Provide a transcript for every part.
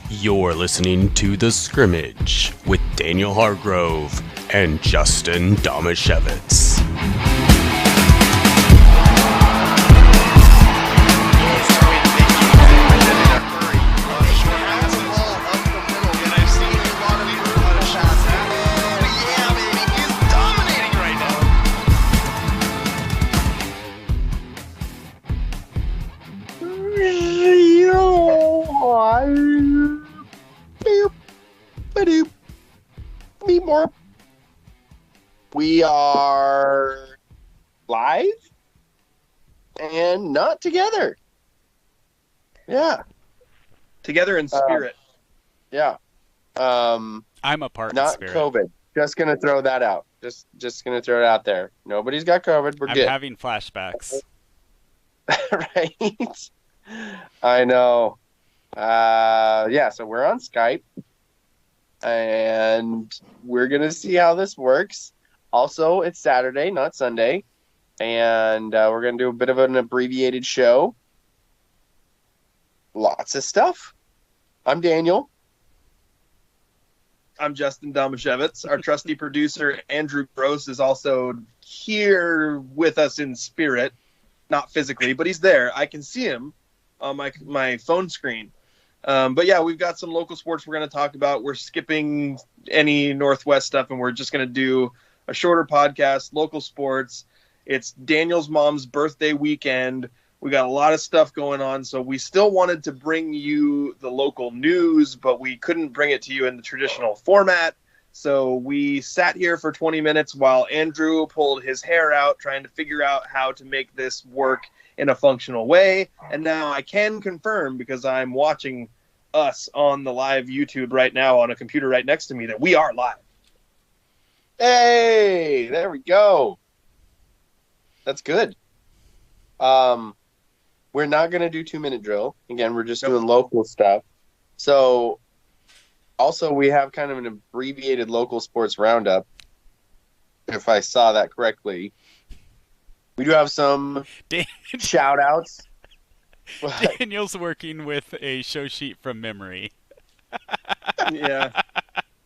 You're listening to The Scrimmage with Daniel Hargrove and Justin Domashevitz. We are live and not together. Yeah. Together in spirit. Yeah. I'm a part not in spirit. COVID. Just going to throw that out. Just going to throw it out there. Nobody's got COVID. We're good. I'm having flashbacks. Right? I know. Yeah, so we're on Skype. And we're going to see how this works. Also, it's Saturday, not Sunday. And we're going to do a bit of an abbreviated show. Lots of stuff. I'm Daniel. I'm Justin Domashevitz. Our trusty producer, Andrew Gross, is also here with us in spirit. Not physically, but he's there. I can see him on my phone screen. But yeah, we've got some local sports we're going to talk about. We're skipping any Northwest stuff, and we're just going to do a shorter podcast, local sports. It's Daniel's mom's birthday weekend. We got a lot of stuff going on, so we still wanted to bring you the local news, but we couldn't bring it to you in the traditional format. So we sat here for 20 minutes while Andrew pulled his hair out, trying to figure out how to make this work in a functional way. And now I can confirm, because I'm watching us on the live YouTube right now on a computer right next to me, that we are live. Hey, there we go. That's good. We're not going to do 2-minute drill. Again, we're just doing local stuff. So, also, we have kind of an abbreviated local sports roundup, if I saw that correctly. We do have some shout-outs. Daniel's working with a show sheet from memory. Yeah.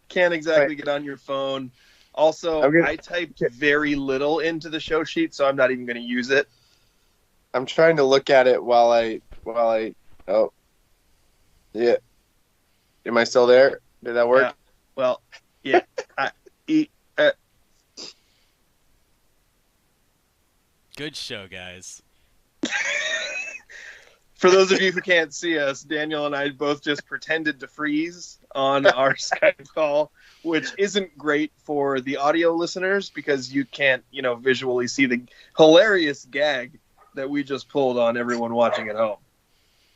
Can't exactly get on your phone. Also, I typed very little into the show sheet, so I'm not even going to use it. I'm trying to look at it while I oh. Yeah. Am I still there? Did that work? Yeah. Well, yeah. Good show, guys. For those of you who can't see us, Daniel and I both just pretended to freeze on our Skype call, which isn't great for the audio listeners because you can't, visually see the hilarious gag that we just pulled on everyone watching at home.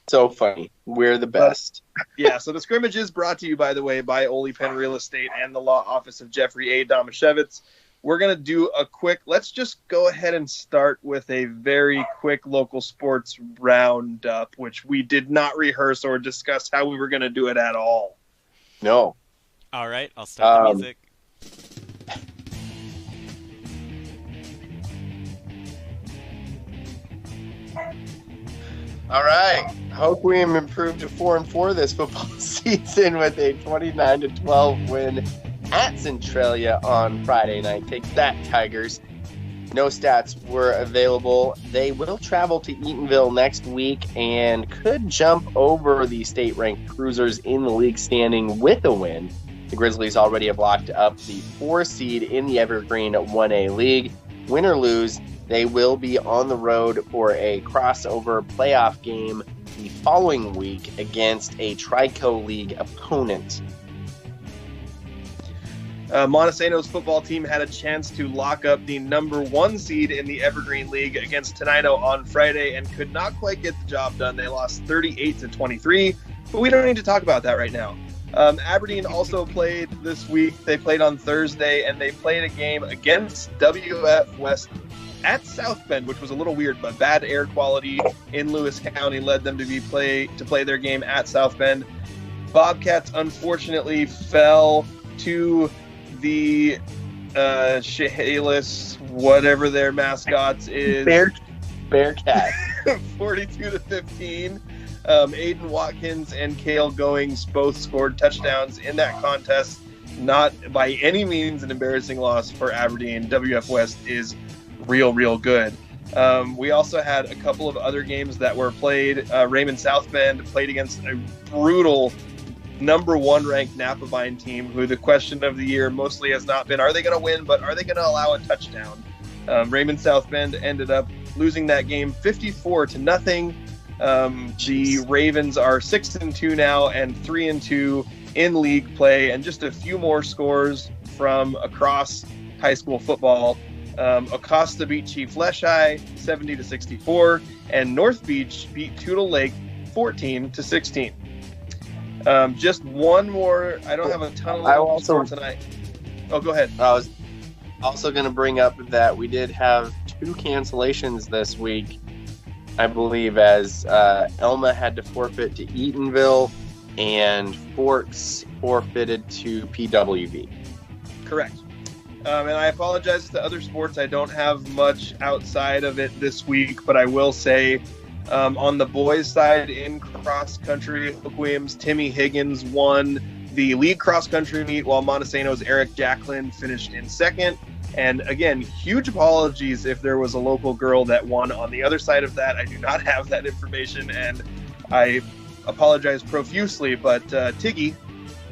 So funny. We're the best. Yeah, so the scrimmage is brought to you, by the way, by Oly Pen Real Estate and the law office of Jeffrey A. Domashevitz. We're going to do let's just go ahead and start with a very quick local sports roundup, which we did not rehearse or discuss how we were going to do it at all. No. All right, I'll start the music. All right. Hoquiam improved to 4-4 this football season with a 29-12 win at Centralia on Friday night. Take that, Tigers. No stats were available. They will travel to Eatonville next week and could jump over the state-ranked Cruisers in the league standing with a win. The Grizzlies already have locked up the 4 seed in the Evergreen 1A League. Win or lose, they will be on the road for a crossover playoff game the following week against a Trico League opponent. Montesano's football team had a chance to lock up the number 1 seed in the Evergreen League against Tenino on Friday and could not quite get the job done. They lost 38-23, but we don't need to talk about that right now. Aberdeen also played this week. They played on Thursday, and they played a game against WF West at South Bend, which was a little weird, but bad air quality in Lewis County led them to play their game at South Bend. Bobcats unfortunately fell to the Chehalis, whatever their mascots is. Bearcat. 42-15. Aiden Watkins and Cale Goings both scored touchdowns in that contest. Not by any means an embarrassing loss for Aberdeen. WF West is real good. We also had a couple of other games that were played. Raymond South Bend played against a brutal number 1 ranked Napavine team, who the question of the year mostly has not been, are they going to win, but are they going to allow a touchdown? Raymond South Bend ended up losing that game 54-0. The Ravens are 6-2 now and 3-2 in league play, and just a few more scores from across high school football. Acosta beat Chief Leshai 70-64, and North Beach beat Tootle Lake 14-16. Just one more. I don't have a ton of local sports tonight. Oh, go ahead. I was also going to bring up that we did have 2 cancellations this week, I believe, as Elma had to forfeit to Eatonville and Forks forfeited to PWV. Correct. And I apologize to other sports. I don't have much outside of it this week, but I will say on the boys' side in cross country, Hook Williams, Timmy Higgins won the league cross country meet, while Montesano's Eric Jacklin finished in second. And again, huge apologies if there was a local girl that won on the other side of that. I do not have that information, and I apologize profusely. But Tiggy,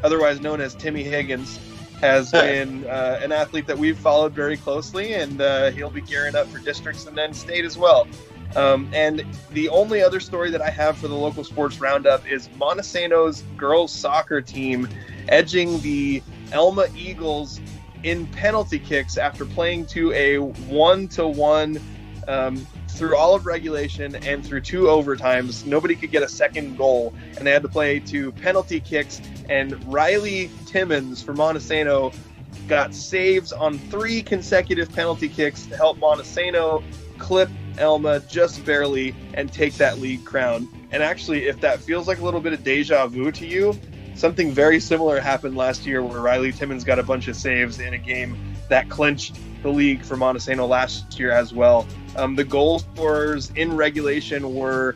otherwise known as Timmy Higgins, has been an athlete that we've followed very closely, and he'll be gearing up for districts and then state as well. And the only other story that I have for the local sports roundup is Montesano's girls soccer team edging the Elma Eagles in penalty kicks after playing to a 1-1 through all of regulation and through 2 overtimes. Nobody could get a second goal, and they had to play to penalty kicks. And Riley Timmons for Montesano got saves on 3 consecutive penalty kicks to help Montesano clip Elma just barely and take that league crown. And actually, if that feels like a little bit of deja vu to you, something very similar happened last year where Riley Timmons got a bunch of saves in a game that clinched the league for Montesano last year as well. The goal scorers in regulation were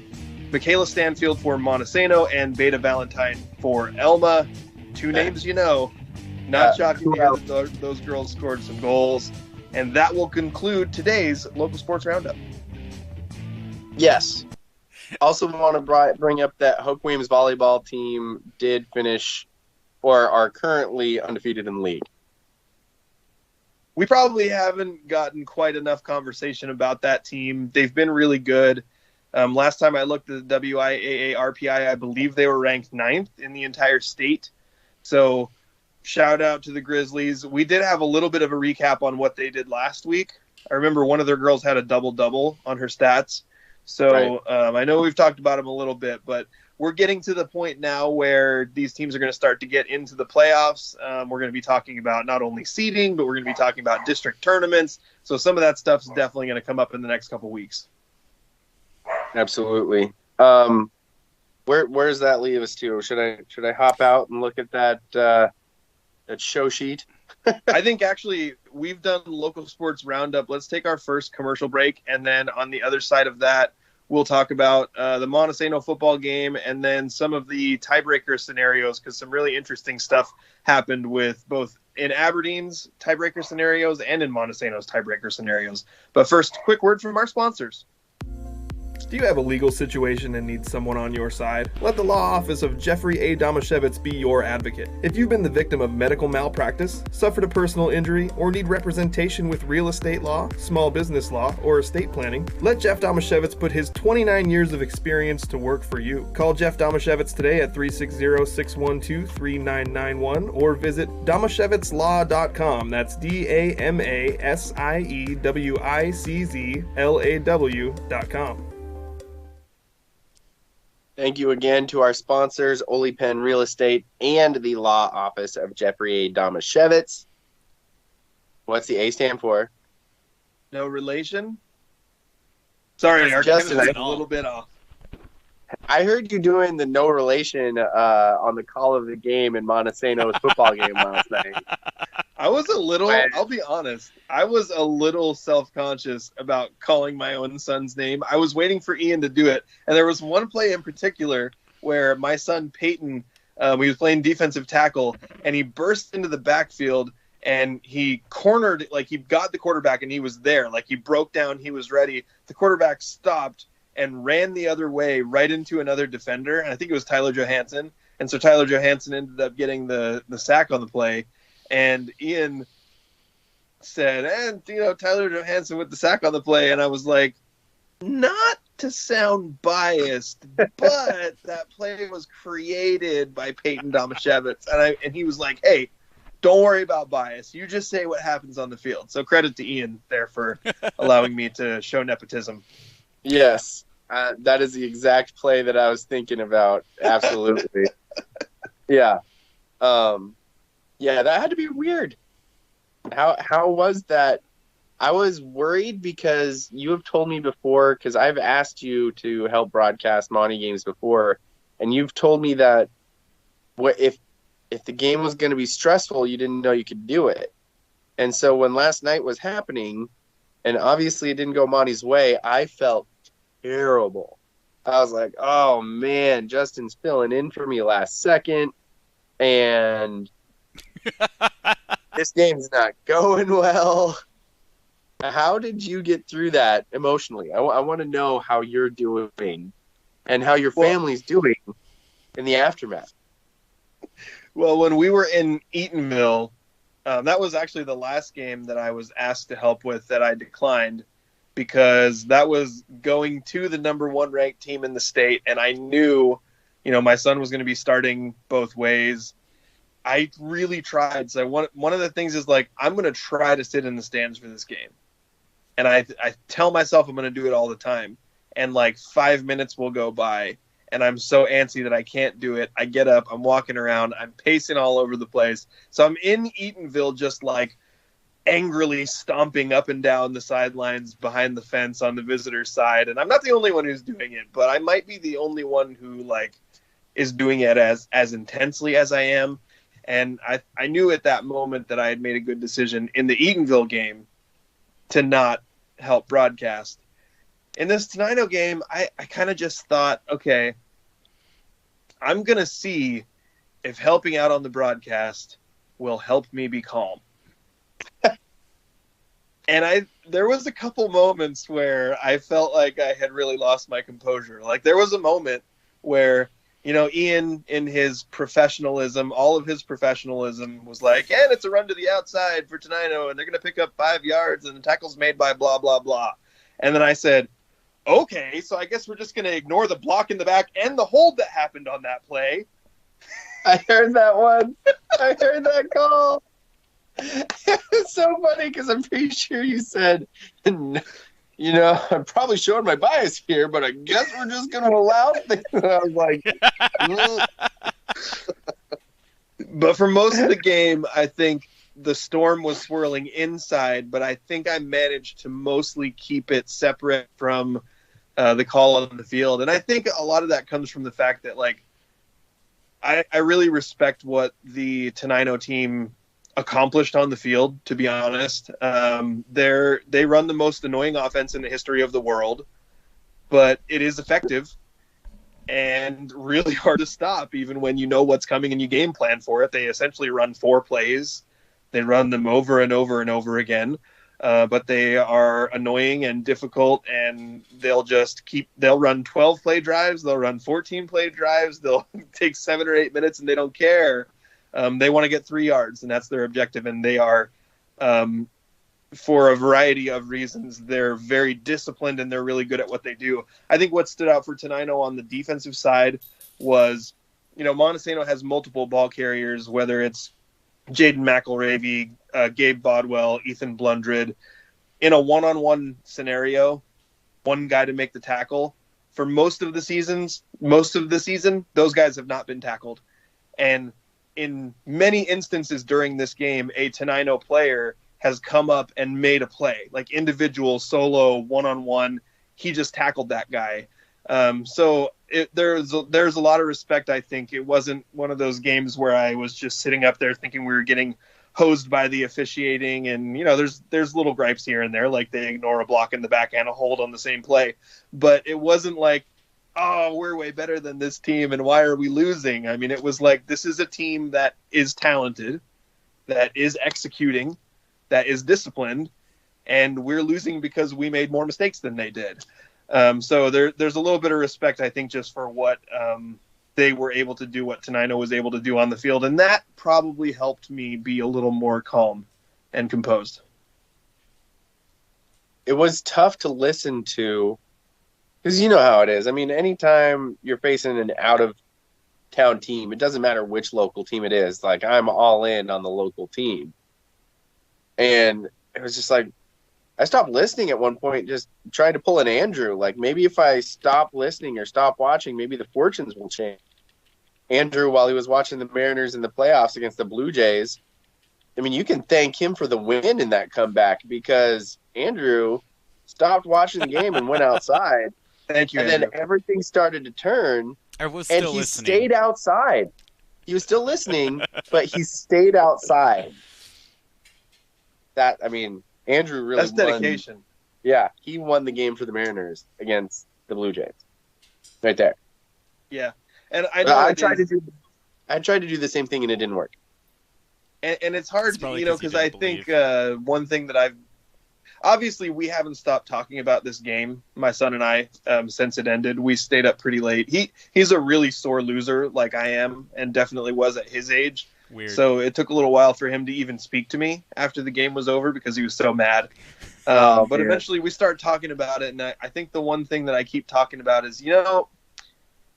Michaela Stanfield for Montesano and Beta Valentine for Elma. 2 names you know. Not shocking to hear that those girls scored some goals. And that will conclude today's local sports roundup. Yes. Also want to bring up that Hope Williams volleyball team did finish or are currently undefeated in the league. We probably haven't gotten quite enough conversation about that team. They've been really good. Last time I looked at the WIAA RPI, I believe they were ranked 9th in the entire state. So shout out to the Grizzlies. We did have a little bit of a recap on what they did last week. I remember one of their girls had a double-double on her stats. So right. I know we've talked about them a little bit, but we're getting to the point now where these teams are going to start to get into the playoffs. We're going to be talking about not only seeding, but we're going to be talking about district tournaments. So some of that stuff is definitely going to come up in the next couple weeks. Absolutely. Where does that leave us to? Should I hop out and look at that show sheet? I think actually we've done local sports roundup. Let's take our first commercial break, and then on the other side of that, we'll talk about the Montesano football game and then some of the tiebreaker scenarios, because some really interesting stuff happened with both in Aberdeen's tiebreaker scenarios and in Montesano's tiebreaker scenarios. But first, quick word from our sponsors. Do you have a legal situation and need someone on your side? Let the law office of Jeffrey A. Damashevitz be your advocate. If you've been the victim of medical malpractice, suffered a personal injury, or need representation with real estate law, small business law, or estate planning, let Jeff Damashevitz put his 29 years of experience to work for you. Call Jeff Damashevitz today at 360-612-3991 or visit damashevitzlaw.com. That's DAMASIEWICZLAW.com. Thank you again to our sponsors, Oly Pen Real Estate and the Law Office of Jeffrey A. Damashevitz. What's the A stand for? No relation? Sorry, our Justin, chemistry's a little bit off. I heard you doing the no relation on the call of the game in Montesano's football game last night. I was a little, I'll be honest, I was a little self-conscious about calling my own son's name. I was waiting for Ian to do it. And there was one play in particular where my son Peyton, he was playing defensive tackle, and he burst into the backfield, and he cornered, like he got the quarterback, and he was there. Like he broke down, he was ready. The quarterback stopped and ran the other way right into another defender. And I think it was Tyler Johansson. And so Tyler Johansson ended up getting the sack on the play. And Ian said, and, Tyler Johansson with the sack on the play. And I was like, not to sound biased, but that play was created by Peyton Domashevitz. And he was like, hey, don't worry about bias. You just say what happens on the field. So credit to Ian there for allowing me to show nepotism. Yes, that is the exact play that I was thinking about. Absolutely. Yeah. Yeah, that had to be weird. How was that? I was worried because you have told me before, because I've asked you to help broadcast Monte games before, and you've told me that if the game was going to be stressful, you didn't know you could do it. And so when last night was happening, and obviously it didn't go Monte's way, I felt terrible. I was like, oh, man, Justin's filling in for me last second, and this game's not going well. How did you get through that emotionally? I want to know how you're doing and how your family's doing in the aftermath. Well, when we were in Eatonville, that was actually the last game that I was asked to help with that I declined, because that was going to the number 1 ranked team in the state, and I knew, my son was going to be starting both ways. I really tried. So one of the things is, like, I'm going to try to sit in the stands for this game. And I tell myself I'm going to do it all the time. And, like, 5 minutes will go by, and I'm so antsy that I can't do it. I get up, I'm walking around, I'm pacing all over the place. So I'm in Eatonville just, like, angrily stomping up and down the sidelines behind the fence on the visitor's side. And I'm not the only one who's doing it, but I might be the only one who, like, is doing it as intensely as I am. And I knew at that moment that I had made a good decision in the Eatonville game to not help broadcast. In this Tenino game, I kind of just thought, okay, I'm going to see if helping out on the broadcast will help me be calm. And there was a couple moments where I felt like I had really lost my composure. Like, there was a moment where, Ian, in his professionalism, all of his professionalism, was like, and it's a run to the outside for Tenino, and they're going to pick up 5 yards, and the tackle's made by blah, blah, blah. And then I said, okay, so I guess we're just going to ignore the block in the back and the hold that happened on that play. I heard that one. I heard that call. It's so funny because I'm pretty sure you said, I'm probably showing my bias here, but I guess we're just going to allow things. And I was like, But for most of the game, I think the storm was swirling inside, but I think I managed to mostly keep it separate from the call on the field. And I think a lot of that comes from the fact that, like, I really respect what the Tenino team accomplished on the field, to be honest. They run the most annoying offense in the history of the world, but it is effective and really hard to stop, even when you know what's coming and you game plan for it. They essentially run 4 plays. They run them over and over and over again, but they are annoying and difficult, and they'll run 12 play drives. They'll run 14 play drives. They'll take 7 or 8 minutes, and they don't care. They want to get 3 yards, and that's their objective. And they are, for a variety of reasons, they're very disciplined, and they're really good at what they do. I think what stood out for Tenino on the defensive side was, Montesano has multiple ball carriers, whether it's Jaden McElravy, Gabe Bodwell, Ethan Blundred. In a one-on-one scenario, one guy to make the tackle. For most of the season, those guys have not been tackled. And in many instances during this game, a Tenino player has come up and made a play, like individual, solo, one-on-one. He just tackled that guy. So there's a lot of respect, I think. It wasn't one of those games where I was just sitting up there thinking we were getting hosed by the officiating, and there's little gripes here and there, like they ignore a block in the back and a hold on the same play, but it wasn't like, oh, we're way better than this team and why are we losing? I mean, it was like, this is a team that is talented, that is executing, that is disciplined, and we're losing because we made more mistakes than they did. So there's a little bit of respect, I think, just for what they were able to do, what Tenino was able to do on the field, and that probably helped me be a little more calm and composed. It was tough to listen to, because you know how it is. I mean, anytime you're facing an out-of-town team, it doesn't matter which local team it is. Like, I'm all in on the local team. And it was just like, I stopped listening at one point, just trying to pull an Andrew. Like, maybe if I stop listening or stop watching, maybe the fortunes will change. Andrew, while he was watching the Mariners in the playoffs against the Blue Jays, I mean, you can thank him for the win in that comeback, because Andrew stopped watching the game and went outside. Thank you, and Andrew. Then everything started to turn, I was still and he listening. stayed outside. He was still listening, but he stayed outside. That, I mean, Andrew really That's dedication. won. Yeah, he won the game for the Mariners against the Blue Jays. Right there. Yeah. And I know I tried to do the same thing, and it didn't work. And it's hard, It's probably because I think one thing that obviously we haven't stopped talking about this game, my son and I, since it ended. We stayed up pretty late. He's a really sore loser, like I am, and definitely was at his age. Weird. So it took a little while for him to even speak to me after the game was over, because he was so mad. But eventually we start talking about it, and I think the one thing that I keep talking about is,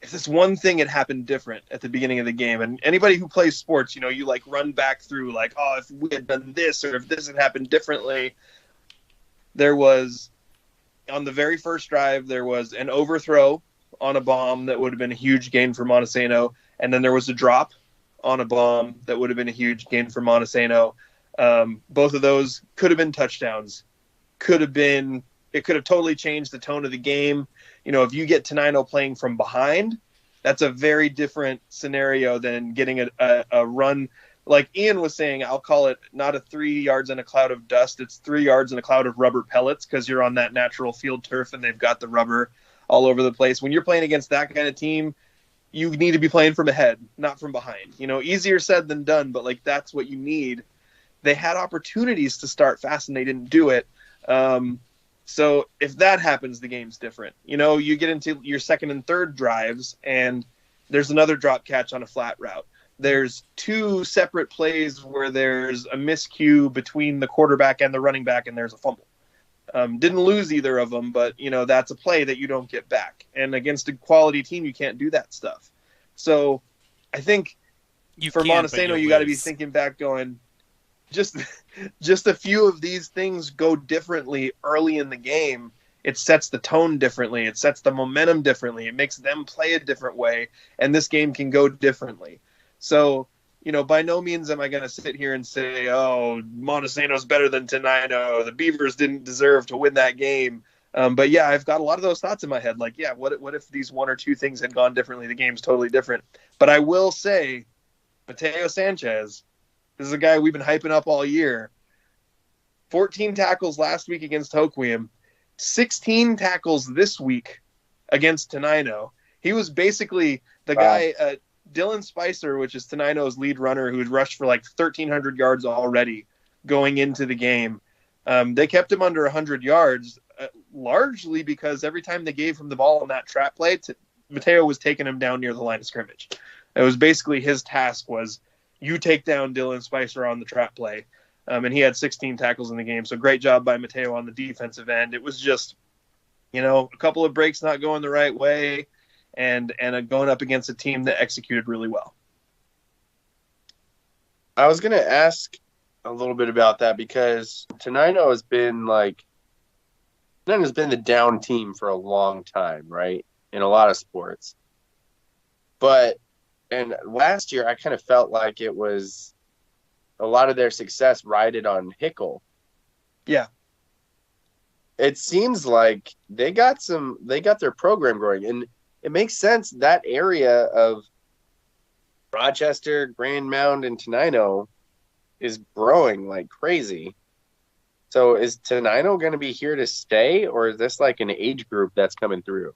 if this one thing had happened different at the beginning of the game, and anybody who plays sports, you like run back through like, oh, if we had done this, or if this had happened differently. There was, on the very first drive, there was an overthrow on a bomb that would have been a huge gain for Montesano, and then there was a drop on a bomb that would have been a huge gain for Montesano. Both of those could have been touchdowns. It could have totally changed the tone of the game. If you get Tenino playing from behind, that's a very different scenario than getting a run. Like Ian was saying, I'll call it not a 3 yards in a cloud of dust. It's 3 yards in a cloud of rubber pellets, because you're on that natural field turf and they've got the rubber all over the place. When you're playing against that kind of team, you need to be playing from ahead, not from behind. Easier said than done, but like that's what you need. They had opportunities to start fast and they didn't do it. So if that happens, the game's different. You get into your second and third drives and there's another drop catch on a flat route. There's two separate plays where there's a miscue between the quarterback and the running back, and there's a fumble. Didn't lose either of them, but, that's a play that you don't get back. And against a quality team, you can't do that stuff. So I think for Montesano, you got to be thinking back going, just a few of these things go differently early in the game. It sets the tone differently. It sets the momentum differently. It makes them play a different way, and this game can go differently. So, by no means am I going to sit here and say, oh, Montesano's better than Tenino. The Beavers didn't deserve to win that game. But, yeah, I've got a lot of those thoughts in my head. Like, yeah, what if these one or two things had gone differently? The game's totally different. But I will say, Mateo Sanchez, this is a guy we've been hyping up all year. 14 tackles last week against Hoquiam. 16 tackles this week against Tenino. He was basically the guy... Dylan Spicer, which is Tenino's lead runner, who had rushed for like 1,300 yards already going into the game. They kept him under 100 yards, largely because every time they gave him the ball on that trap play, Mateo was taking him down near the line of scrimmage. It was basically his task was, you take down Dylan Spicer on the trap play. And he had 16 tackles in the game. So great job by Mateo on the defensive end. It was just, a couple of breaks not going the right way, and going up against a team that executed really well. I was going to ask a little bit about that, because Tenino has been the down team for a long time, right? In a lot of sports. And last year I kind of felt like it was a lot of their success rided on Hickel. Yeah. It seems like they got their program growing, and it makes sense that area of Rochester, Grand Mound, and Tenino, is growing like crazy. So is Tenino going to be here to stay, or is this like an age group that's coming through?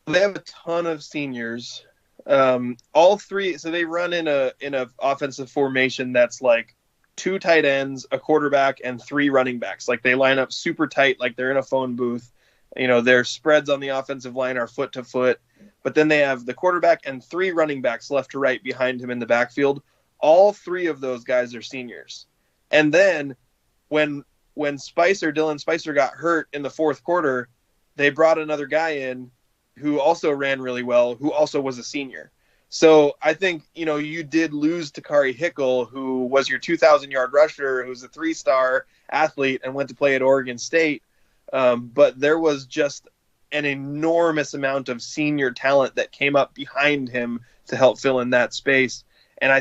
They have a ton of seniors. All three, so they run in a offensive formation that's like 2 tight ends, a quarterback, and 3 running backs. Like they line up super tight, like they're in a phone booth. Their spreads on the offensive line are foot to foot, but then they have the quarterback and 3 running backs left to right behind him in the backfield. All 3 of those guys are seniors. And then when Dylan Spicer got hurt in the fourth quarter, they brought another guy in who also ran really well, who also was a senior. So I think, you did lose Takari Hickel, who was your 2,000-yard rusher, who's a 3-star athlete and went to play at Oregon State. But there was just an enormous amount of senior talent that came up behind him to help fill in that space. And I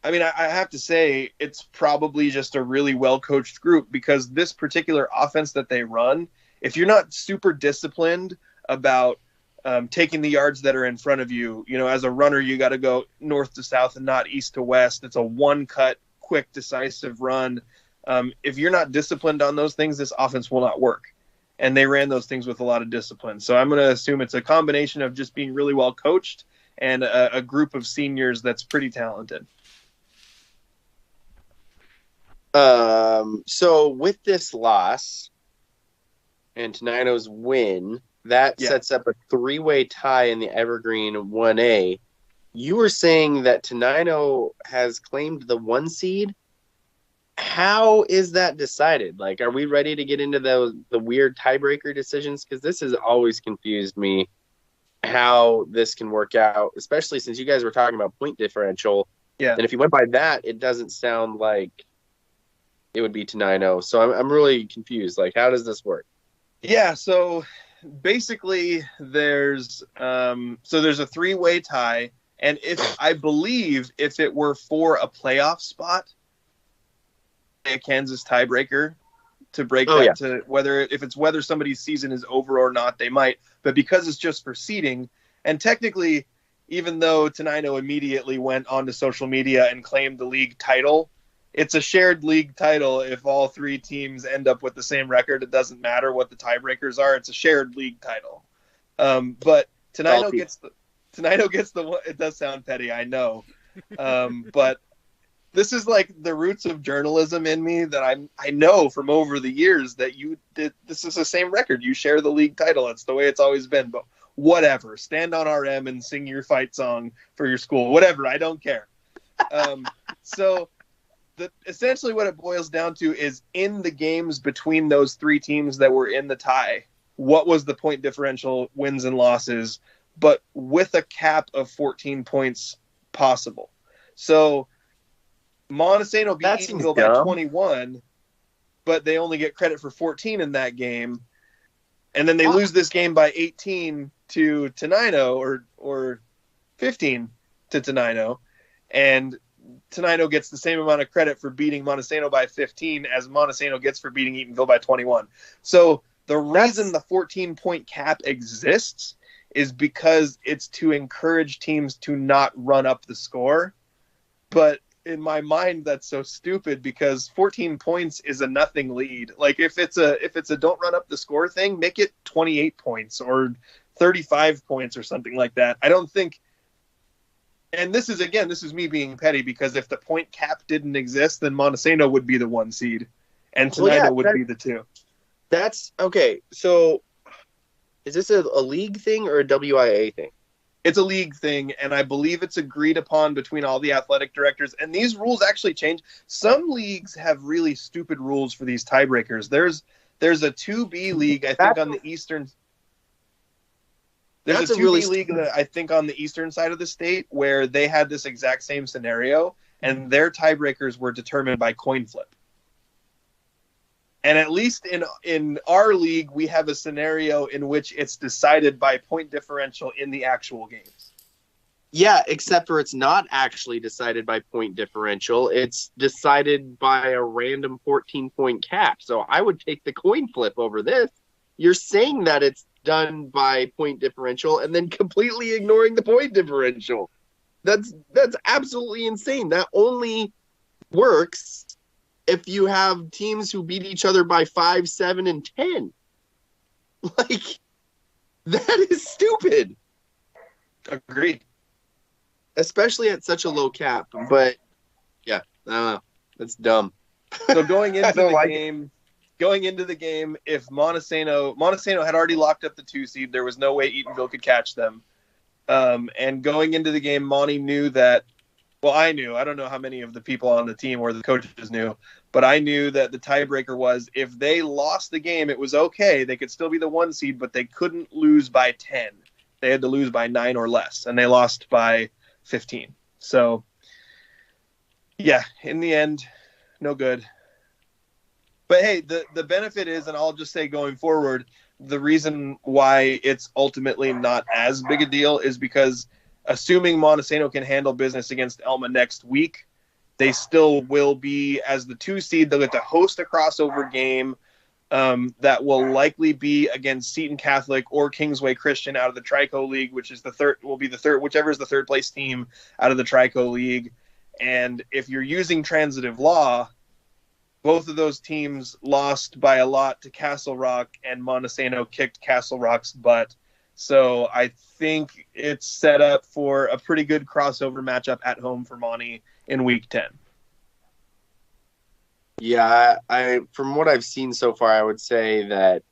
have to say it's probably just a really well-coached group, because this particular offense that they run, if you're not super disciplined about taking the yards that are in front of you, as a runner, you got to go north to south and not east to west. It's a one-cut, quick, decisive run. If you're not disciplined on those things, this offense will not work. And they ran those things with a lot of discipline. So I'm going to assume it's a combination of just being really well coached and a group of seniors that's pretty talented. So with this loss and Tenino's win, that sets up a 3-way tie in the Evergreen 1A. You were saying that Tenino has claimed the 1 seed. How is that decided? Like, are we ready to get into the weird tiebreaker decisions? Because this has always confused me how this can work out, especially since you guys were talking about point differential. Yeah. And if you went by that, it doesn't sound like it would be Tenino. So I'm really confused. Like, how does this work? Yeah, so basically there's a 3-way tie, and I believe if it were for a playoff spot, a Kansas tiebreaker to break to whether somebody's season is over or not, they might. But because it's just for seeding, and technically, even though Tenino immediately went onto social media and claimed the league title, it's a shared league title. If all 3 teams end up with the same record, it doesn't matter what the tiebreakers are. It's a shared league title. But Tenino gets the one. It does sound petty, I know. But this is like the roots of journalism in me that I know from over the years that this is the same record. You share the league title. It's the way it's always been. But whatever. Stand on RM and sing your fight song for your school. Whatever. I don't care. So essentially what it boils down to is, in the games between those 3 teams that were in the tie, what was the point differential, wins and losses, but with a cap of 14 points possible. So Montesano beat Eatonville by 21, but they only get credit for 14 in that game. And then they lose this game by 18 to Tenino, or 15 to Tenino. And Tenino gets the same amount of credit for beating Montesano by 15 as Montesano gets for beating Eatonville by 21. So the reason the 14-point cap exists is because it's to encourage teams to not run up the score. But in my mind, that's so stupid, because 14 points is a nothing lead. Like, if it's a don't run up the score thing, make it 28 points or 35 points or something like that. I don't think. And this is me being petty, because if the point cap didn't exist, then Montesano would be the 1 seed and Tenino would be the 2. That's okay. So is this a league thing or a WIA thing? It's a league thing, and I believe it's agreed upon between all the athletic directors. And these rules actually change. Some leagues have really stupid rules for these tiebreakers. There's a 2B league, I think, on the eastern. There's a 2B league that I think on the eastern side of the state where they had this exact same scenario, and their tiebreakers were determined by coin flip. And at least in our league, we have a scenario in which it's decided by point differential in the actual games. Yeah, except for it's not actually decided by point differential. It's decided by a random 14-point cap. So I would take the coin flip over this. You're saying that it's done by point differential and then completely ignoring the point differential. That's absolutely insane. That only works if you have teams who beat each other by 5, 7, and 10. Like, that is stupid. Agreed. Especially at such a low cap. But, yeah, I don't know. That's dumb. So going into the like game, if Montesano had already locked up the 2 seed, there was no way Eatonville could catch them. And going into the game, Monty knew that. Well, I knew. I don't know how many of the people on the team or the coaches knew, but I knew that the tiebreaker was if they lost the game, it was okay. They could still be the 1 seed, but they couldn't lose by 10. They had to lose by 9 or less, and they lost by 15. So, yeah, in the end, no good. But hey, the benefit is, and I'll just say going forward, the reason why it's ultimately not as big a deal is because assuming Montesano can handle business against Elma next week, they still will be, as the 2 seed, they'll get to host a crossover game that will likely be against Seton Catholic or Kingsway Christian out of the Trico League, which is whichever is the third place team out of the Trico League. And if you're using transitive law, both of those teams lost by a lot to Castle Rock, and Montesano kicked Castle Rock's butt. So I think it's set up for a pretty good crossover matchup at home for Monty in Week 10. Yeah, I from what I've seen so far, I would say that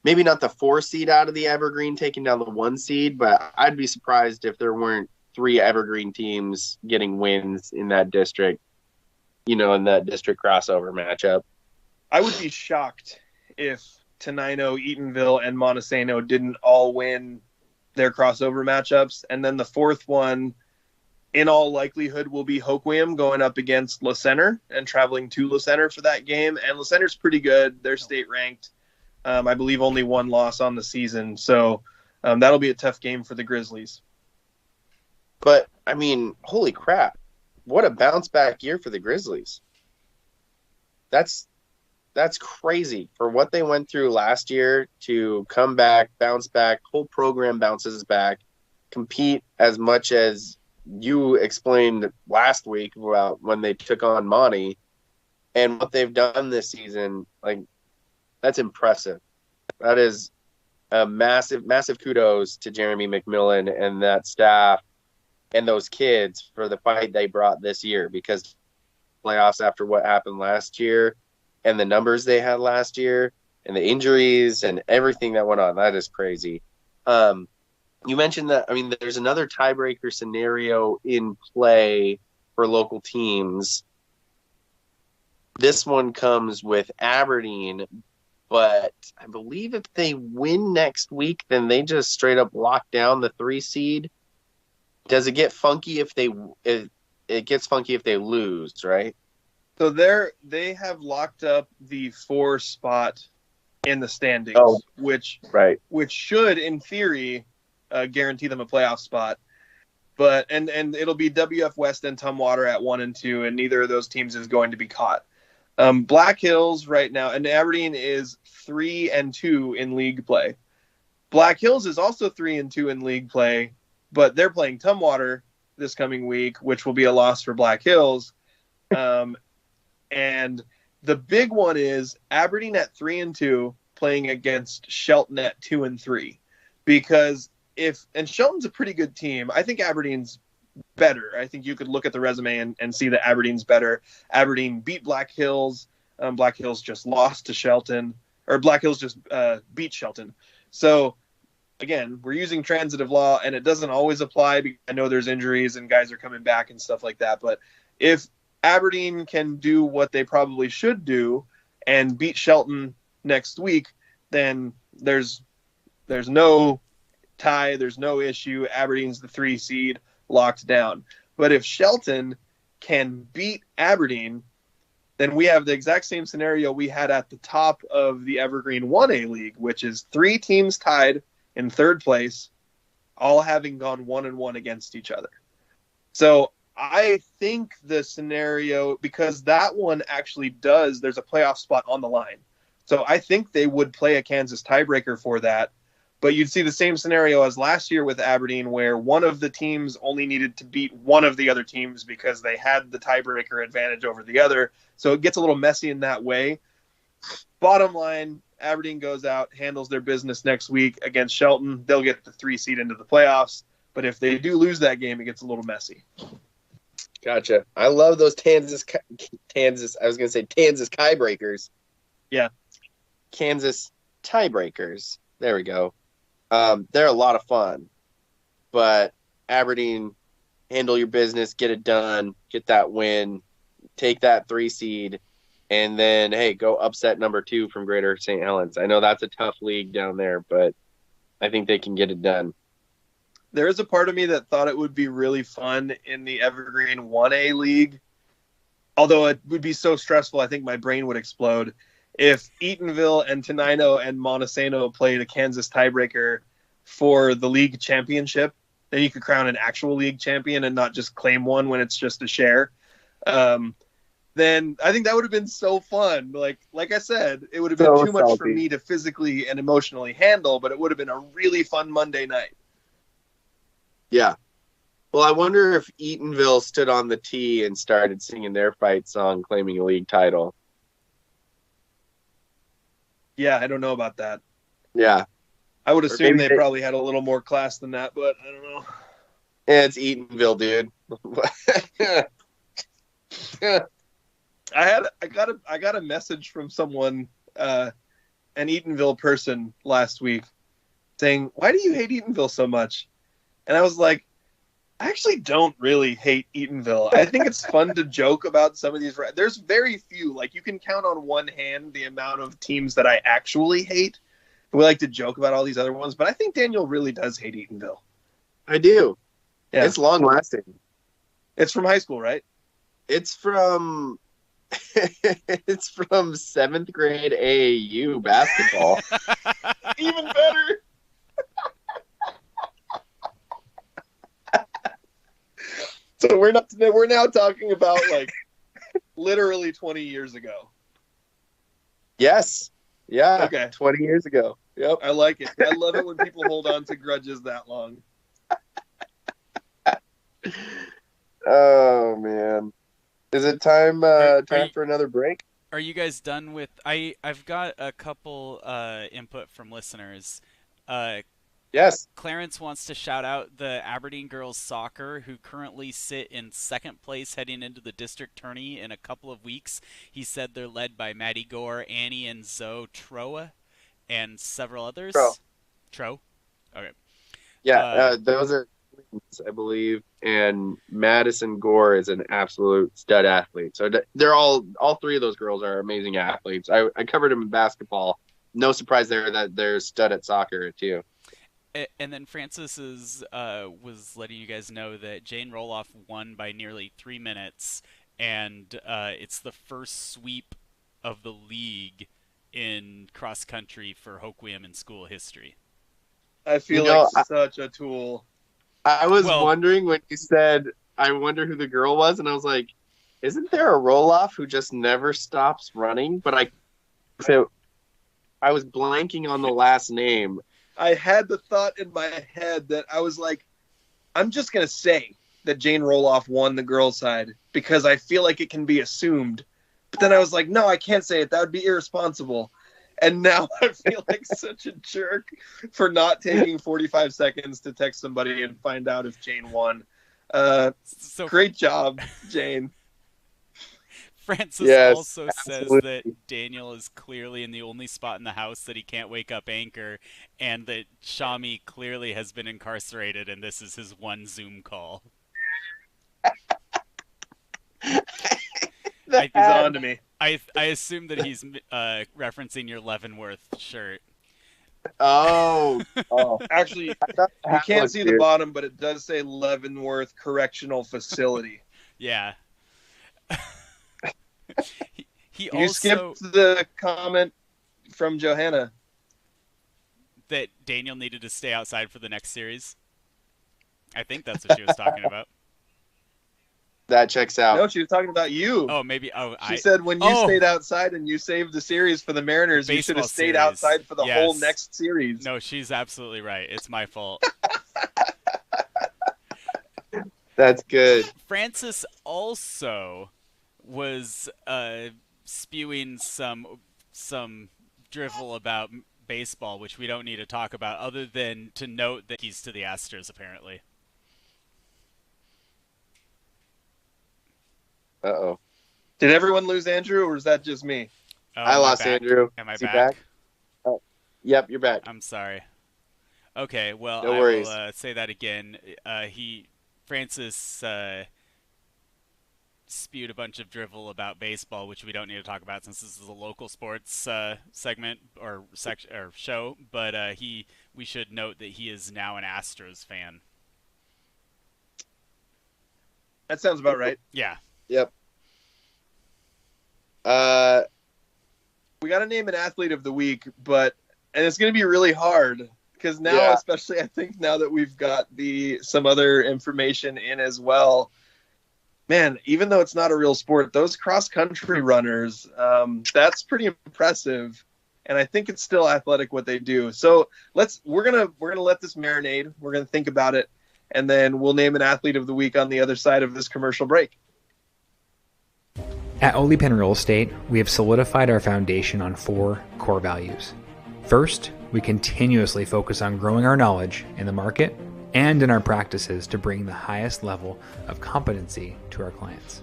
maybe not the 4 seed out of the Evergreen taking down the 1 seed, but I'd be surprised if there weren't 3 Evergreen teams getting wins in that district, in that district crossover matchup. I would be shocked if Tenino, Eatonville, and Montesano didn't all win their crossover matchups. And then the 4th one, in all likelihood, will be Hoquiam going up against La Center and traveling to La Center for that game. And La Center's pretty good. They're state ranked. I believe only 1 loss on the season. So that'll be a tough game for the Grizzlies. But, I mean, holy crap. What a bounce back year for the Grizzlies. That's crazy for what they went through last year to come back, bounce back, whole program bounces back, compete as much as you explained last week about when they took on Monte, and what they've done this season. Like, that's impressive. That is a massive, massive kudos to Jeremy McMillan and that staff and those kids for the fight they brought this year, because playoffs after what happened last year and the numbers they had last year and the injuries and everything that went on, that is crazy. You mentioned that, I mean, there's another tiebreaker scenario in play for local teams. This one comes with Aberdeen, but I believe if they win next week, then they just straight up lock down the 3 seed. Does it get funky if it gets funky if they lose, right? So they have locked up the 4 spot in the standings, which should, in theory, guarantee them a playoff spot. But and it'll be WF West and Tumwater at 1 and 2, and neither of those teams is going to be caught. Black Hills right now, and Aberdeen is 3 and 2 in league play. Black Hills is also 3 and 2 in league play, but they're playing Tumwater this coming week, which will be a loss for Black Hills. And the big one is Aberdeen at 3 and 2 playing against Shelton at 2 and 3, because and Shelton's a pretty good team. I think Aberdeen's better. I think you could look at the resume and see that Aberdeen's better. Aberdeen beat Black Hills. Black Hills just lost to Shelton, or Black Hills just beat Shelton. So again, we're using transitive law, and it doesn't always apply because I know there's injuries and guys are coming back and stuff like that. But if Aberdeen can do what they probably should do and beat Shelton next week, then there's no tie, there's no issue. Aberdeen's the 3 seed, locked down. But if Shelton can beat Aberdeen, then we have the exact same scenario we had at the top of the Evergreen 1A League, which is 3 teams tied in 3rd place, all having gone 1 and 1 against each other. So I think the scenario, because that one actually there's a playoff spot on the line. So I think they would play a Kansas tiebreaker for that. But you'd see the same scenario as last year with Aberdeen, where one of the teams only needed to beat one of the other teams because they had the tiebreaker advantage over the other. So it gets a little messy in that way. Bottom line, Aberdeen goes out, handles their business next week against Shelton. They'll get the 3 seed into the playoffs. But if they do lose that game, it gets a little messy. Gotcha. I love those Kansas tiebreakers. Yeah. Kansas tiebreakers. There we go. They're a lot of fun. But Aberdeen, handle your business, get it done, get that win, take that 3 seed, and then, hey, go upset number 2 from Greater St. Helens. I know that's a tough league down there, but I think they can get it done. There is a part of me that thought it would be really fun in the Evergreen 1A league, although it would be so stressful, I think my brain would explode. If Eatonville and Tenino and Montesano played a Kansas tiebreaker for the league championship, then you could crown an actual league champion and not just claim one when it's just a share. Then I think that would have been so fun. Like I said, it would have been too much for me to physically and emotionally handle, but it would have been a really fun Monday night. Yeah. Well, I wonder if Eatonville stood on the tee and started singing their fight song claiming a league title. Yeah, I don't know about that. Yeah. I would assume they probably had a little more class than that, but I don't know. Yeah, it's Eatonville, dude. I got a message from someone, an Eatonville person last week, saying, "Why do you hate Eatonville so much?" And I was like, I actually don't really hate Eatonville. I think it's fun to joke about some of these. There's very few. Like, you can count on one hand the amount of teams that I actually hate. We like to joke about all these other ones, but I think Daniel really does hate Eatonville. I do. Yeah. It's long lasting. It's from high school, right? It's from 7th grade AAU basketball. Even better. So we're now talking about like literally 20 years ago. Yes. Yeah. Okay. 20 years ago. Yep. I like it. I love it when people hold on to grudges that long. Oh man. Is it time for another break? Are you guys done with I've got a couple input from listeners. Yes. Clarence wants to shout out the Aberdeen girls soccer, who currently sit in second place heading into the district tourney in a couple of weeks. He said they're led by Maddie Gore, Annie, and Zoe Troa, and several others. Tro? Okay. Yeah, those are twins, I believe, and Madison Gore is an absolute stud athlete. So they're all 3 of those girls are amazing athletes. I covered them in basketball. No surprise there that they're stud at soccer too. And then Francis was letting you guys know that Jane Roloff won by nearly 3 minutes, and it's the first sweep of the league in cross country for Hoquiam in school history. I feel like such a tool. I was wondering when you said, I wonder who the girl was, and I was like, isn't there a Roloff who just never stops running? But I was blanking on the last name. I had the thought in my head that I was like, I'm just going to say that Jane Roloff won the girls' side because I feel like it can be assumed. But then I was like, no, I can't say it. That would be irresponsible. And now I feel like such a jerk for not taking 45 seconds to text somebody and find out if Jane won. Great job, Jane. Francis also says that Daniel is clearly in the only spot in the house that he can't wake up anchor, and that Shami clearly has been incarcerated, and this is his one Zoom call. He's on to me. I assume that he's referencing your Leavenworth shirt. Oh. Actually, you can't see the bottom, but it does say Leavenworth Correctional Facility. Yeah. He you skipped the comment from Johanna that Daniel needed to stay outside for the next series. I think that's what she was talking about. That checks out. No, she was talking about you. Oh, maybe. She said when you stayed outside and you saved the series for the Mariners, you should have stayed outside for the whole next series. No, she's absolutely right. It's my fault. That's good. Francis also was spewing some drivel about baseball, which we don't need to talk about, other than to note that he's to the Astros, apparently. Uh-oh. Did everyone lose Andrew, or is that just me? I lost Andrew. Am I Is he back? Oh. Yep, you're back. I'm sorry. Okay, well, No I worries. will say that again. Francis spewed a bunch of drivel about baseball, which we don't need to talk about since this is a local sports segment or show. But we should note that he is now an Astros fan. That sounds about right. Yeah. Yep. We got to name an athlete of the week, and it's going to be really hard because now, especially I think now that we've got some other information in as well, man, even though it's not a real sport, those cross-country runners, that's pretty impressive. And I think it's still athletic what they do. So we're gonna let this marinate. We're gonna think about it, and then we'll name an athlete of the week on the other side of this commercial break. At Oly Pen Real Estate, we have solidified our foundation on 4 core values. First, we continuously focus on growing our knowledge in the market and in our practices to bring the highest level of competency to our clients.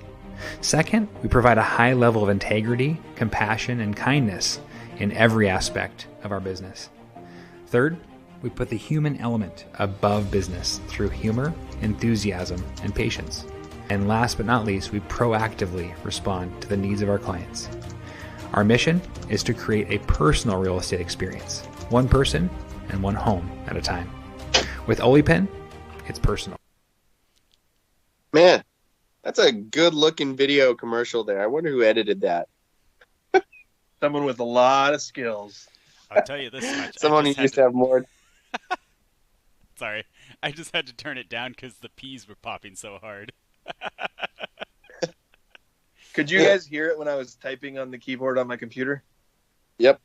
Second, we provide a high level of integrity, compassion, and kindness in every aspect of our business. Third, we put the human element above business through humor, enthusiasm, and patience. And last but not least, we proactively respond to the needs of our clients. Our mission is to create a personal real estate experience, one person and one home at a time. With Oly Pen, it's personal. Man, that's a good-looking video commercial there. I wonder who edited that. Someone with a lot of skills. I'll tell you this much. Someone who used to have more. Sorry, I just had to turn it down because the P's were popping so hard. Could you guys hear it when I was typing on the keyboard on my computer? Yep.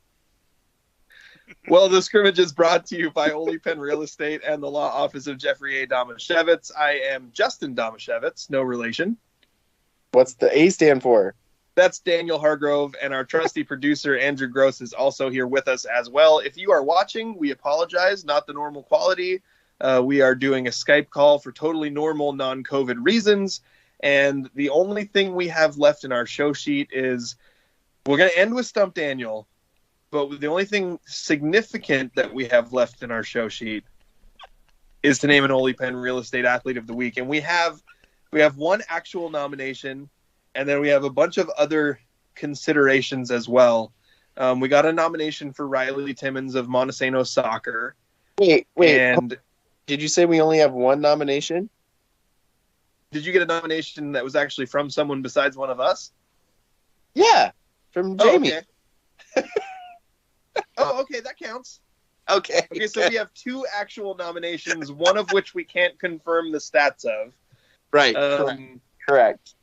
Well, the scrimmage is brought to you by Oly Pen Real Estate and the law office of Jeffrey A. Domashevitz. I am Justin Domashevitz, no relation. What's the A stand for? That's Daniel Hargrove, and our trusty producer, Andrew Gross, is also here with us as well. If you are watching, we apologize, not the normal quality. We are doing a Skype call for totally normal, non-COVID reasons, and the only thing we have left in our show sheet is we're going to end with Stump Daniel, but the only thing significant that we have left in our show sheet is to name an Oly Pen Real Estate Athlete of the Week, and we have one actual nomination, and then we have a bunch of other considerations as well. We got a nomination for Riley Timmons of Montesano Soccer. Wait. And did you say we only have one nomination? did you get a nomination that was actually from someone besides one of us? Yeah, from Jamie. Oh, okay. Oh, okay, that counts. Okay. Okay, so we have two actual nominations, one of which we can't confirm the stats of. Right. Correct.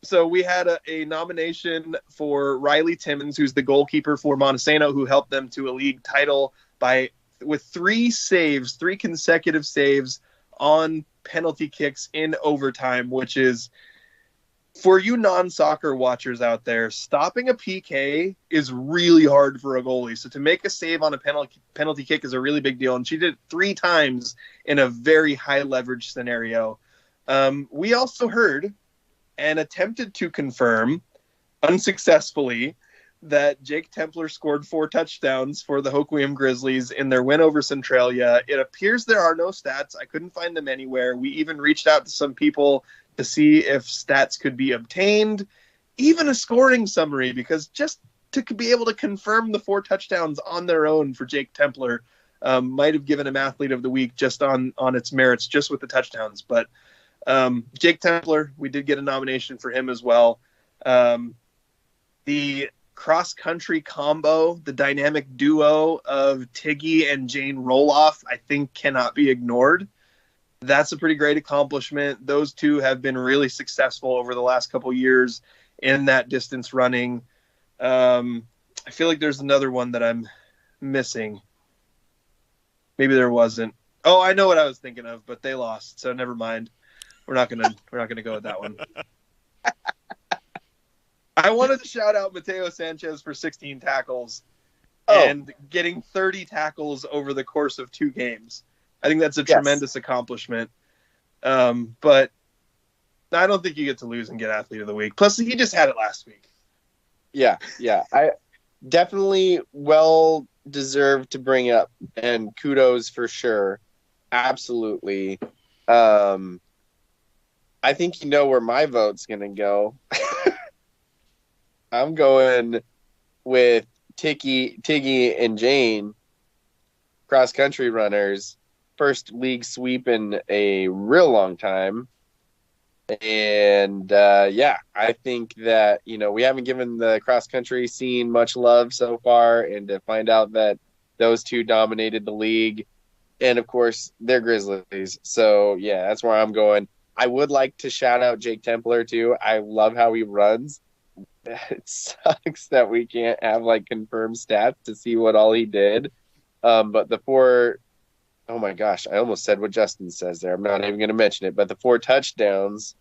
So we had a nomination for Riley Timmons, who's the goalkeeper for Montesano, who helped them to a league title with three consecutive saves on penalty kicks in overtime, which is, for you non-soccer watchers out there, stopping a PK is really hard for a goalie. So to make a save on a penalty kick is a really big deal. And she did it 3 times in a very high leverage scenario. We also heard and attempted to confirm unsuccessfully that Jake Templer scored 4 touchdowns for the Hoquiam Grizzlies in their win over Centralia. It appears there are no stats. I couldn't find them anywhere. We even reached out to some people to see if stats could be obtained, even a scoring summary, because just to be able to confirm the 4 touchdowns on their own for Jake Templer might have given him Athlete of the Week just on its merits, just with the touchdowns. But Jake Templer, we did get a nomination for him as well. The cross-country combo, the dynamic duo of Tiggy and Jane Roloff, I think cannot be ignored. That's a pretty great accomplishment. Those two have been really successful over the last couple years in that distance running. I feel like there's another one that I'm missing. Maybe there wasn't. Oh, I know what I was thinking of, but they lost, so never mind. We're not gonna go with that one. I wanted to shout out Mateo Sanchez for 16 tackles and getting 30 tackles over the course of 2 games. I think that's a tremendous accomplishment. But I don't think you get to lose and get Athlete of the Week. Plus, he just had it last week. Yeah. I definitely well deserved to bring up, and kudos for sure. Absolutely. I think you know where my vote's going to go. I'm going with Tiggy and Jane, cross-country runners. First league sweep in a real long time. And, I think that, we haven't given the cross-country scene much love so far. And to find out that those two dominated the league. And, of course, they're Grizzlies. So, yeah, that's where I'm going. I would like to shout out Jake Templer, too. I love how he runs. It sucks that we can't have, confirmed stats to see what all he did. But the 4... Oh my gosh, I almost said what Justin says there. I'm not even going to mention it, but the 4 touchdowns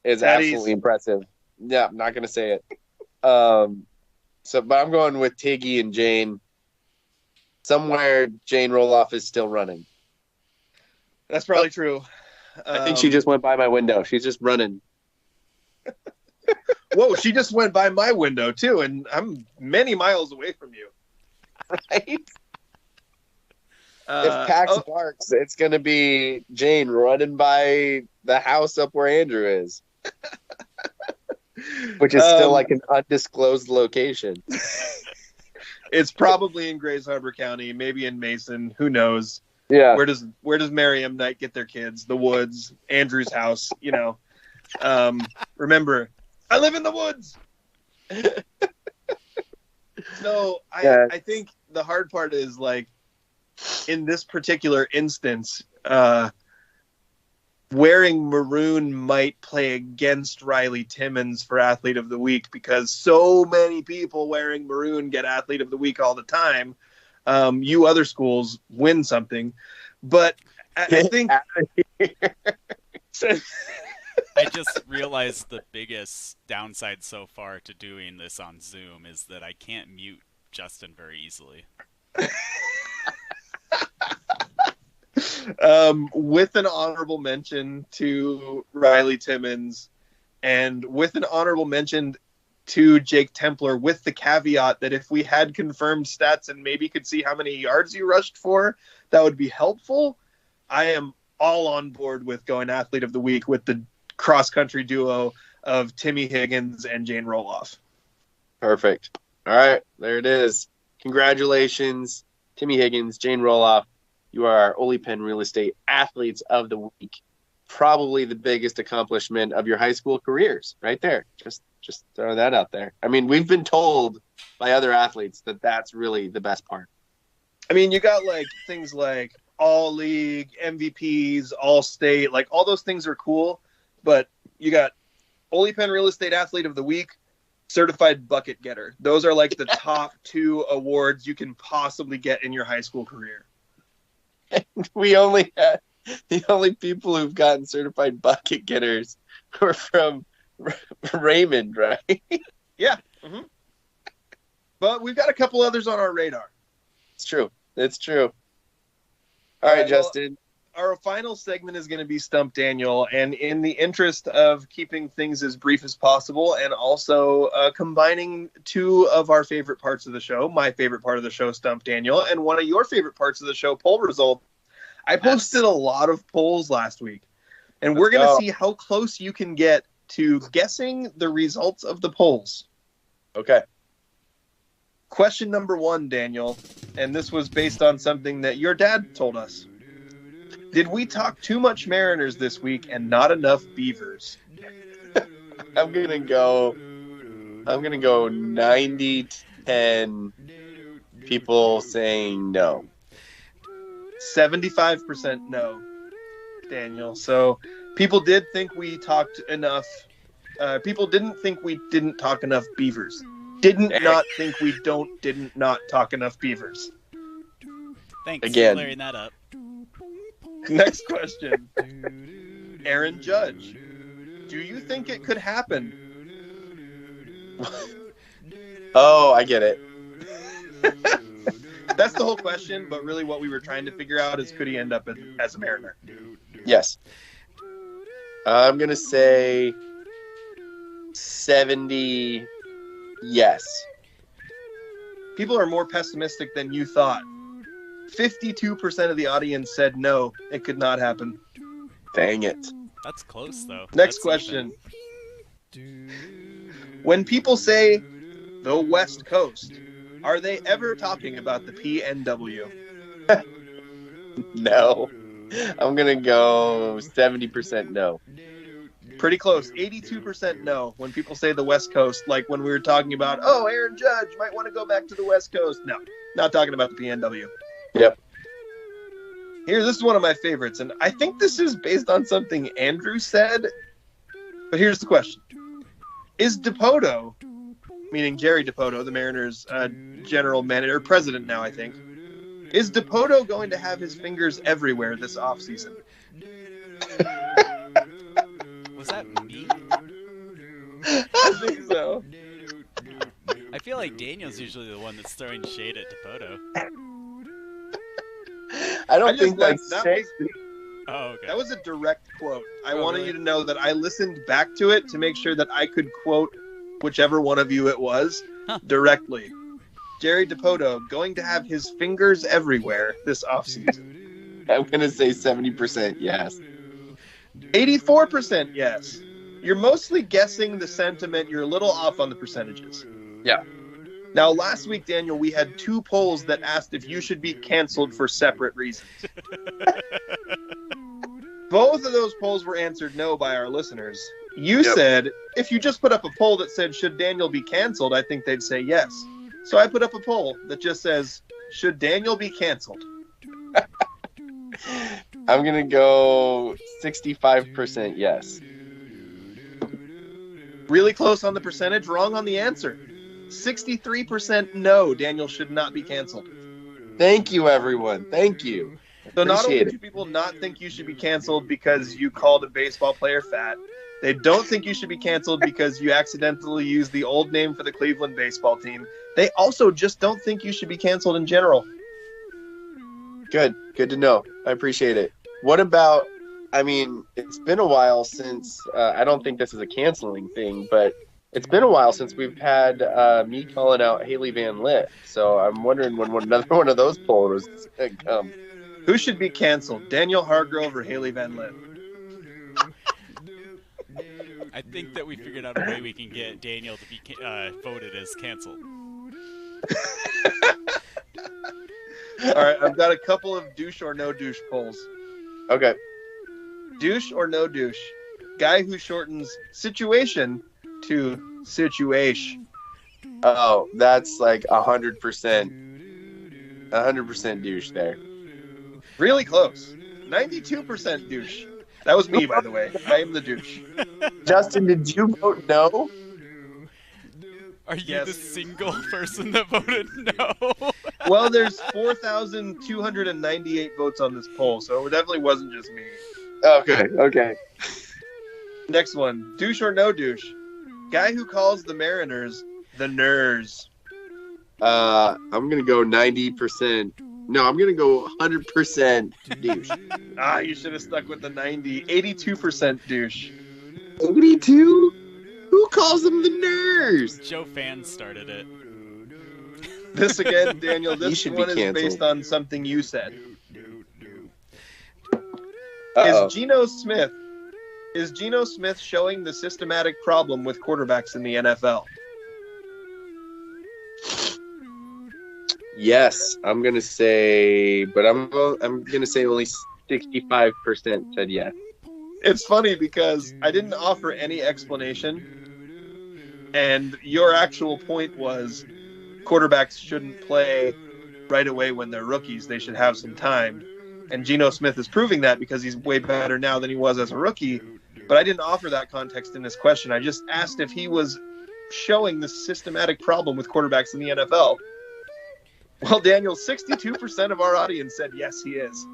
is absolutely impressive. Yeah, I'm not going to say it. But I'm going with Tiggy and Jane. Somewhere Jane Roloff is still running. That's probably true. I think she just went by my window. She's just running. Whoa, she just went by my window too, and I'm many miles away from you. Right? If Pax barks, it's going to be Jane running by the house up where Andrew is. Which is still an undisclosed location. It's probably in Grays Harbor County, maybe in Mason. Who knows? Yeah. Where does Merriam Knight get their kids? The woods, Andrew's house, Remember, I live in the woods. No, I think the hard part is in this particular instance, wearing maroon might play against Riley Timmons for Athlete of the Week because so many people wearing maroon get Athlete of the Week all the time. You other schools win something, but I think I just realized the biggest downside so far to doing this on Zoom is that I can't mute Justin very easily. With an honorable mention to Riley Timmons and with an honorable mention to Jake Templer, with the caveat that if we had confirmed stats and maybe could see how many yards you rushed for, that would be helpful. I am all on board with going Athlete of the Week with the cross-country duo of Timmy Higgins and Jane Roloff. Perfect. All right, there it is. Congratulations, Timmy Higgins, Jane Roloff. You are our Oly Pen Real Estate Athletes of the Week. Probably the biggest accomplishment of your high school careers, right there. Just throw that out there. I mean, we've been told by other athletes that that's really the best part. I mean, you got things like all league, MVPs, all state, all those things are cool, but you got Oly Pen Real Estate Athlete of the Week, certified bucket getter. Those are the top 2 awards you can possibly get in your high school career. We only had the only people who've gotten certified bucket getters were from Raymond, right? Yeah. Mm-hmm. But we've got a couple others on our radar. It's true. All right, Justin. Our final segment is going to be Stump Daniel, and in the interest of keeping things as brief as possible and also combining 2 of our favorite parts of the show, my favorite part of the show, Stump Daniel, and one of your favorite parts of the show, poll result. I posted a lot of polls last week, and we're going to see how close you can get to guessing the results of the polls. Okay. Question number 1, Daniel, and this was based on something that your dad told us. Did we talk too much Mariners this week and not enough Beavers? I'm gonna go 90-10 people saying no. 75% no, Daniel. So people did think we talked enough. People didn't think we didn't talk enough beavers. Not think we didn't not talk enough beavers. Thanks Again. for clearing that up. Next question. Aaron Judge. Do you think it could happen? Oh, I get it. That's the whole question, but really what we were trying to figure out is could he end up as a Mariner? Yes. I'm going to say 70 yes. People are more pessimistic than you thought. 52% of the audience said no, it could not happen. Dang it. That's close, though. Next That's question. When people say the West Coast, are they ever talking about the PNW? No. I'm going to go 70% no. Pretty close. 82% no when people say the West Coast, like when we were talking about, oh, Aaron Judge might want to go back to the West Coast. No, not talking about the PNW. Yep. Here, this is one of my favorites, and I think this is based on something Andrew said, but here's the question. Is DePoto, meaning Jerry DePoto, the Mariners' general manager, president now, I think, is DePoto going to have his fingers everywhere this offseason? Was that me? I think so. I feel like Daniel's usually the one that's throwing shade at DePoto. I don't I just think like that's that safe. Oh, okay. That was a direct quote. I wanted really? you to know that I listened back to it to make sure that I could quote whichever one of you it was directly. Jerry DePoto going to have his fingers everywhere this offseason. I'm going to say 70% yes. 84% yes. You're mostly guessing the sentiment. You're a little off on the percentages. Yeah. Now, last week, Daniel, we had 2 polls that asked if you should be canceled for separate reasons. Both of those polls were answered no by our listeners. You said, if you just put up a poll that said, should Daniel be canceled, I think they'd say yes. So I put up a poll that just says, should Daniel be canceled? I'm going to go 65% yes. Really close on the percentage, wrong on the answer. 63% no, Daniel should not be canceled. Thank you, everyone. Thank you. So not only Appreciate do people not think you should be canceled because you called a baseball player fat, they don't think you should be canceled because you accidentally used the old name for the Cleveland baseball team. They also just don't think you should be canceled in general. Good. Good to know. I appreciate it. What about, I mean, it's been a while since, I don't think this is a canceling thing, but it's been a while since we've had me calling out Haley Van Lith. So I'm wondering when another one of those polls is going to come. Who should be canceled, Daniel Hargrove or Haley Van Lith? I think that we figured out a way we can get Daniel to be voted as canceled. All right, I've got a couple of douche or no douche polls. Okay. Douche or no douche? Guy who shortens situation to situation. Oh, that's like 100%. 100% douche there. Really close. 92% douche. That was me, by the way. I am the douche. Justin, did you vote no? Are you Yes. the single person that voted no? Well, there's 4,298 votes on this poll, so it definitely wasn't just me. Okay. Next one. Douche or no douche? Guy who calls the Mariners the Ners. I'm going to go 90%. No, I'm going to go 100% douche. You should have stuck with the 90. 82% douche. 82? Who calls them the nerds? Joe Fan started it. This again, Daniel, You this should one be is canceled. based on something you said. Uh-oh. Is Geno Smith showing the systematic problem with quarterbacks in the NFL? Yes, I'm going to say, but I'm going to say only 65% said yes. It's funny because I didn't offer any explanation, and your actual point was quarterbacks shouldn't play right away when they're rookies. They should have some time. And Geno Smith is proving that because he's way better now than he was as a rookie. But I didn't offer that context in this question. I just asked if he was showing this systematic problem with quarterbacks in the NFL. Well, Daniel, 62% of our audience said yes, he is,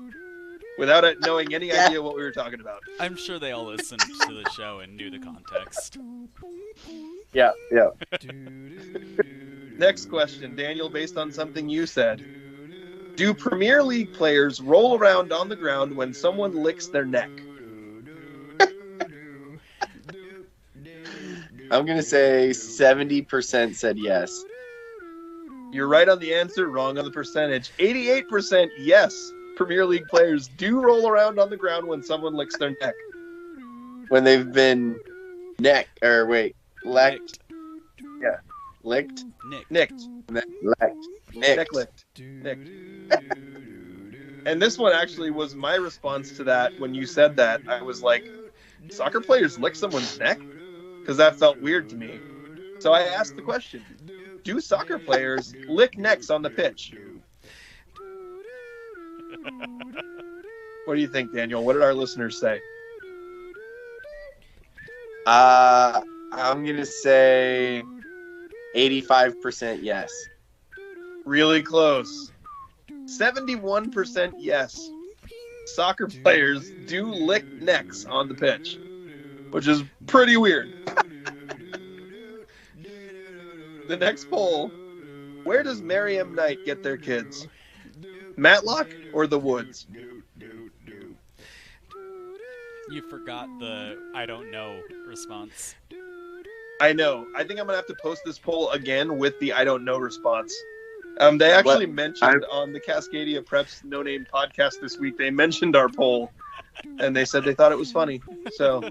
without it knowing any idea what we were talking about. I'm sure they all listened to the show and knew the context. Yeah. Next question, Daniel, based on something you said. Do Premier League players roll around on the ground when someone licks their neck? I'm going to say 70% said yes. You're right on the answer, wrong on the percentage. 88% yes. Premier League players do roll around on the ground when someone licks their neck. When they've been lecked. Yeah. Licked? Nicked. Lecked. Neck licked. Nicked. And this one actually was my response to that when you said that. I was like, soccer players lick someone's neck? Because that felt weird to me. So I asked the question, do soccer players lick necks on the pitch? What do you think, Daniel? What did our listeners say? I'm going to say 85% yes. Really close. 71% yes. Soccer players do lick necks on the pitch, which is pretty weird. The next poll, where does Mary M. Knight get their kids? Matlock or the Woods? You forgot the I don't know response. I know. I think I'm going to have to post this poll again with the I don't know response. They actually mentioned on the Cascadia Preps No Name podcast this week, they mentioned our poll, and they said they thought it was funny. So,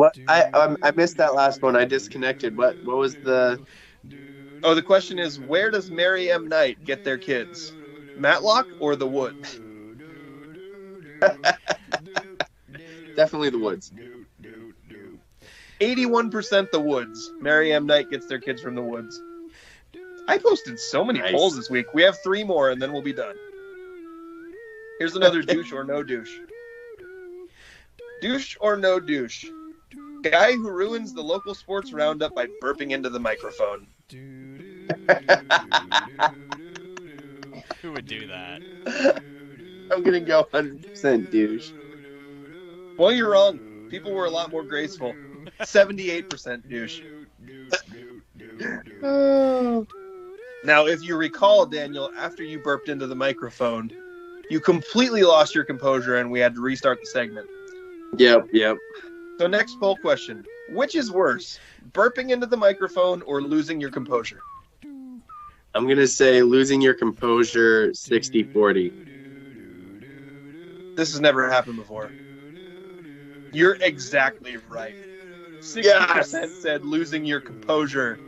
What? I missed that last one. I disconnected. What was the... Oh, the question is, where does Mary M. Knight get their kids? Matlock or the Woods? Definitely the Woods. 81% the Woods. Mary M. Knight gets their kids from the Woods. I posted so many polls this week. We have 3 more, and then we'll be done. Here's another douche or no douche. Douche or no douche? Guy who ruins the local sports roundup by burping into the microphone. Who would do that? I'm going to go 100% douche. Well, you're wrong. People were a lot more graceful. 78% douche. Now, if you recall, Daniel, after you burped into the microphone, you completely lost your composure and we had to restart the segment. Yep. So next poll question. Which is worse, burping into the microphone or losing your composure? I'm going to say losing your composure 60-40. This has never happened before. You're exactly right. 60% said losing your composure.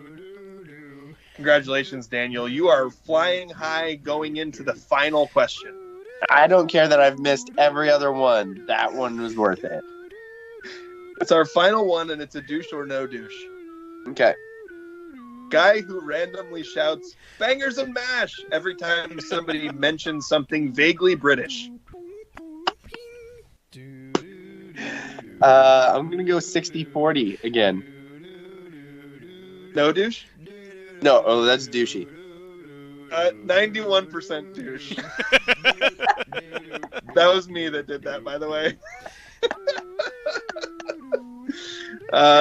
Congratulations, Daniel. You are flying high going into the final question. I don't care that I've missed every other one. That one was worth it. It's our final one, and it's a douche or no douche. Okay. Guy who randomly shouts, "Bangers and mash," every time somebody mentions something vaguely British. I'm going to go 60-40 again. No douche? No, that's douchey. 91% douche. That was me that did that, by the way.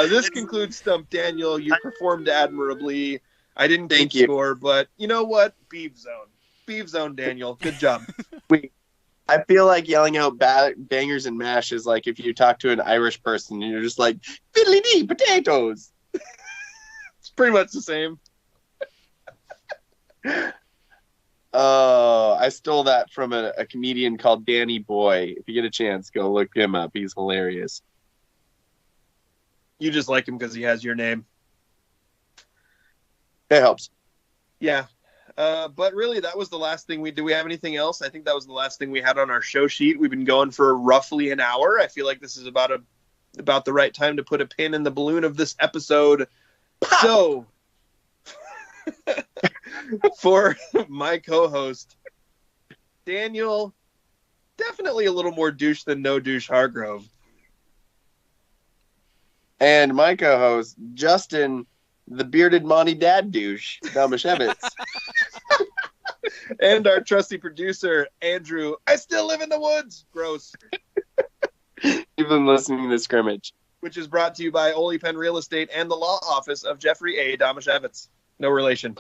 This concludes Stump. Daniel, you performed admirably. I didn't keep score, but you know what? Beef zone. Beef zone, Daniel. Good job. I feel like yelling out bangers and mash is like if you talk to an Irish person and you're just like, fiddly-dee, potatoes. It's pretty much the same. Oh, I stole that from a comedian called Danny Boy. If you get a chance, go look him up. He's hilarious. You just like him because he has your name. That helps. Yeah. But really, that was the last thing do we have anything else? I think that was the last thing we had on our show sheet. We've been going for roughly an hour. I feel like this is about the right time to put a pin in the balloon of this episode. Pop! So, for my co-host, Daniel, definitely a little more douche than no douche Hargrove. And my co-host, Justin, the bearded Monty Dad douche, Damashevitz. And our trusty producer, Andrew, I still live in the woods. Gross. You've been listening to Scrimmage. Which is brought to you by Oly Pen Real Estate and the law office of Jeffrey A. Damashevitz. No relation.